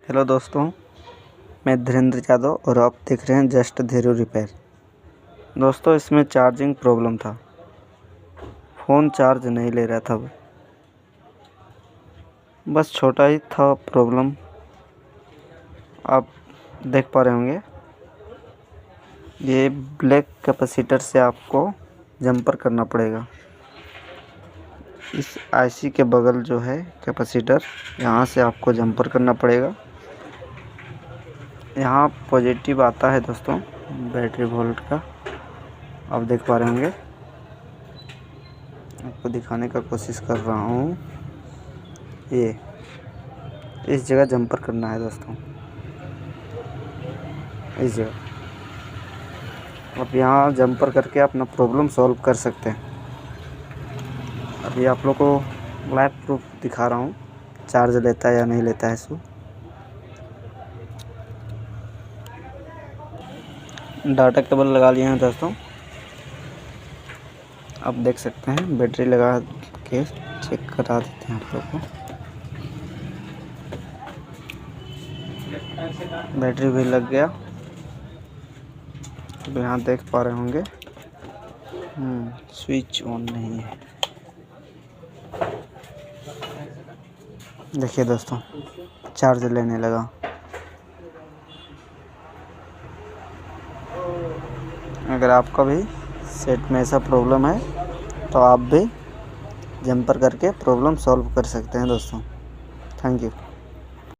Hello दोस्तों, मैं धीरेन्द्र यादव और आप देख रहे हैं जस्ट धीरू रिपेयर। दोस्तों, इसमें चार्जिंग प्रॉब्लम था, फ़ोन चार्ज नहीं ले रहा था। बस छोटा ही था प्रॉब्लम, आप देख पा रहे होंगे। ये ब्लैक कैपेसिटर से आपको जंपर करना पड़ेगा। इस आईसी के बगल जो है कैपेसिटर, यहाँ से आपको जंपर करना पड़ेगा। यहाँ पॉजिटिव आता है दोस्तों बैटरी वोल्ट का, आप देख पा रहे होंगे। आपको दिखाने का कोशिश कर रहा हूँ। ये इस जगह जंपर करना है दोस्तों, इस जगह। आप यहाँ जंपर करके अपना प्रॉब्लम सॉल्व कर सकते हैं। अभी आप लोग को लाइव प्रूफ दिखा रहा हूँ, चार्ज लेता है या नहीं लेता है इसको। डाटा केबल लगा लिए हैं दोस्तों, आप देख सकते हैं। बैटरी लगा के चेक करा देते हैं आप लोग को। बैटरी भी लग गया, अब यहाँ देख पा रहे होंगे। स्विच ऑन नहीं है। देखिए दोस्तों, चार्ज लेने लगा। अगर आपका भी सेट में ऐसा प्रॉब्लम है तो आप भी जंपर करके प्रॉब्लम सॉल्व कर सकते हैं दोस्तों। Thank you.